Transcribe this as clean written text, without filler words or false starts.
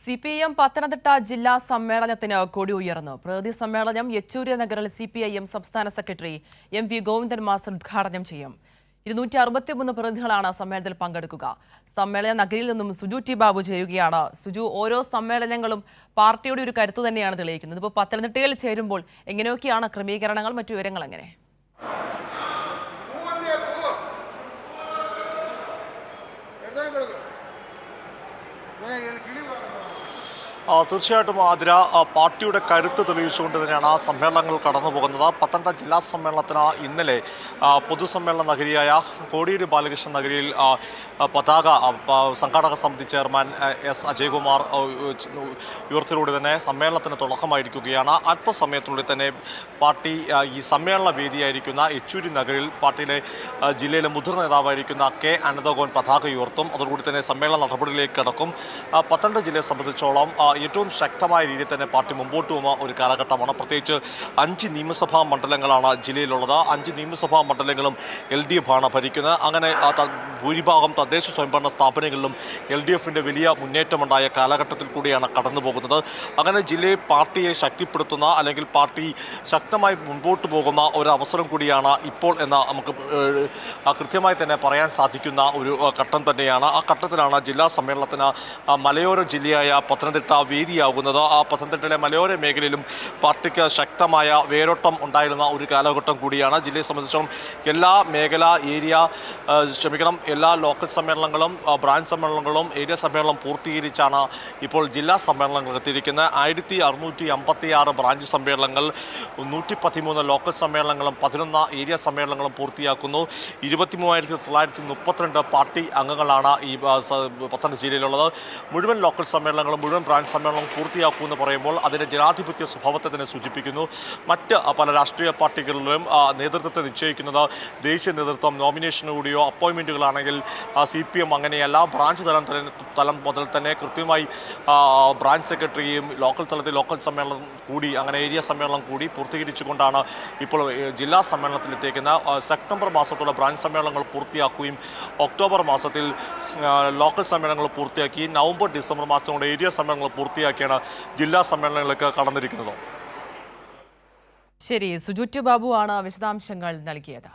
CPIM Pathanamthitta ജില്ലാ സമ്മേളനത്തിന് കൊടി ഉയർന്നു. പ്രതിനിധി സമ്മേളനം യെച്ചൂരി നഗറിൽ CPIM സംസ്ഥാന സെക്രട്ടറി MV ഗോവിന്ദൻ മാസ്റ്റർ ഉദ്ഘാടനം ചെയ്യും. 263 പ്രതിനിധികളാണ് സമ്മേളനത്തിൽ പങ്കെടുക്കുക. സമ്മേളന നഗരിയിൽ നിന്നും സുജു ടി ബാബു ചേരുകയാണ്. സുജു, ഓരോ സമ്മേളനങ്ങളും പാർട്ടിയുടെ ഒരു കരുത്ത് തന്നെയാണ് തെളിയിക്കുന്നത്. ഇപ്പോൾ പത്തനംതിട്ടയിൽ ചേരുമ്പോൾ എങ്ങനെയൊക്കെയാണ് ക്രമീകരണങ്ങൾ, മറ്റു വിവരങ്ങൾ എങ്ങനെ? തീർച്ചയായിട്ടും ആതിര, പാർട്ടിയുടെ കരുത്ത് തെളിയിച്ചുകൊണ്ട് തന്നെയാണ് സമ്മേളനങ്ങൾ കടന്നു പോകുന്നത്. പത്തനംതിട്ട ജില്ലാ സമ്മേളനത്തിന് ഇന്നലെ പൊതുസമ്മേളന നഗരിയായ കോടിയേരി ബാലകൃഷ്ണൻ നഗരിയിൽ പതാക സംഘാടക സമിതി ചെയർമാൻ S അജയ്കുമാർ ഉയർത്തിലൂടെ തന്നെ സമ്മേളനത്തിന് തുടക്കമായിരിക്കുകയാണ്. അല്പസമയത്തിനുള്ളിൽ തന്നെ പാർട്ടി ഈ സമ്മേളന വേദിയായിരിക്കുന്ന യെച്ചൂരി നഗരിൽ പാർട്ടിയിലെ ജില്ലയിലെ മുതിർന്ന നേതാവായിരിക്കുന്ന K അനന്തഗോൻ പതാക ഉയർത്തും. അതോടുകൂടി തന്നെ സമ്മേളന നടപടിയിലേക്ക് കടക്കും. പത്തനംതിട്ട ജില്ലയെ സംബന്ധിച്ചോളം ഏറ്റവും ശക്തമായ രീതിയിൽ തന്നെ പാർട്ടി മുമ്പോട്ട് പോകുന്ന ഒരു കാലഘട്ടമാണ്. പ്രത്യേകിച്ച് 5 നിയമസഭാ മണ്ഡലങ്ങളാണ് ജില്ലയിലുള്ളത്. 5 നിയമസഭാ മണ്ഡലങ്ങളും LDF ആണ് ഭരിക്കുന്നത്. അങ്ങനെ ഭൂരിഭാഗം തദ്ദേശ സ്വയംഭരണ സ്ഥാപനങ്ങളിലും LDFിൻ്റെ വലിയ മുന്നേറ്റമുണ്ടായ കാലഘട്ടത്തിൽ കൂടിയാണ് കടന്നു പോകുന്നത്. അങ്ങനെ ജില്ലയിൽ പാർട്ടിയെ ശക്തിപ്പെടുത്തുന്ന, അല്ലെങ്കിൽ പാർട്ടി ശക്തമായി മുൻപോട്ട് പോകുന്ന ഒരു അവസരം കൂടിയാണ് ഇപ്പോൾ എന്ന് നമുക്ക് കൃത്യമായി തന്നെ പറയാൻ സാധിക്കുന്ന ഒരു ഘട്ടം തന്നെയാണ്. ആ ഘട്ടത്തിലാണ് ജില്ലാ സമ്മേളനത്തിന് മലയോര ജില്ലയായ പത്തനംതിട്ട വേദിയാകുന്നത്. ആ പത്തനംതിട്ടയിലെ മലയോര മേഖലയിലും പാർട്ടിക്ക് ശക്തമായ വേരോട്ടം ഉണ്ടായിരുന്ന ഒരു കാലഘട്ടം കൂടിയാണ്. ജില്ലയെ സംബന്ധിച്ചിടത്തോളം എല്ലാ എല്ലാ ലോക്കൽ സമ്മേളനങ്ങളും ബ്രാഞ്ച് സമ്മേളനങ്ങളും ഏരിയ സമ്മേളനം പൂർത്തീകരിച്ചാണ് ഇപ്പോൾ ജില്ലാ സമ്മേളനങ്ങൾ എത്തിയിരിക്കുന്നത്. 1656 ബ്രാഞ്ച് സമ്മേളനങ്ങൾ, 113 ലോക്കൽ സമ്മേളനങ്ങളും 11 ഏരിയ സമ്മേളനങ്ങളും പൂർത്തിയാക്കുന്നു. 23,932 പാർട്ടി അംഗങ്ങളാണ് ഈ പത്തനംതിട്ട ജില്ലയിലുള്ളത്. മുഴുവൻ ലോക്കൽ സമ്മേളനങ്ങളും മുഴുവൻ ബ്രാഞ്ച് സമ്മേളനം പൂർത്തിയാക്കുമെന്ന് പറയുമ്പോൾ അതിൻ്റെ ജനാധിപത്യ സ്വഭാവത്തെ തന്നെ സൂചിപ്പിക്കുന്നു. മറ്റ് പല രാഷ്ട്രീയ പാർട്ടികളിലും നേതൃത്വത്തെ നിശ്ചയിക്കുന്നത് ദേശീയ നേതൃത്വം, നോമിനേഷനുകൂടിയോ അപ്പോയിൻമെൻറ്റുകളാണെങ്കിൽ CPM അങ്ങനെയല്ല. ബ്രാഞ്ച് തലം മുതൽ തന്നെ കൃത്യമായി ബ്രാഞ്ച് സെക്രട്ടറിയും ലോക്കൽ തലത്തിൽ ലോക്കൽ സമ്മേളനം കൂടി, അങ്ങനെ ഏരിയ സമ്മേളനം കൂടി പൂർത്തീകരിച്ചുകൊണ്ടാണ് ഇപ്പോൾ ജില്ലാ സമ്മേളനത്തിലെത്തിക്കുന്ന. സെപ്റ്റംബർ മാസത്തോടെ ബ്രാഞ്ച് സമ്മേളനങ്ങൾ പൂർത്തിയാക്കുകയും ഒക്ടോബർ മാസത്തിൽ ലോക്കൽ സമ്മേളനങ്ങൾ പൂർത്തിയാക്കി നവംബർ ഡിസംബർ മാസത്തോടെ ഏരിയ സമ്മേളനങ്ങൾ പൂർത്തിയാക്കിയാണ് ജില്ലാ സമ്മേളനങ്ങളിലേക്ക് കടന്നിരിക്കുന്നത്. ശരി, സുജു ടി ബാബു ആണ് വിശദാംശങ്ങൾ നൽകിയത്.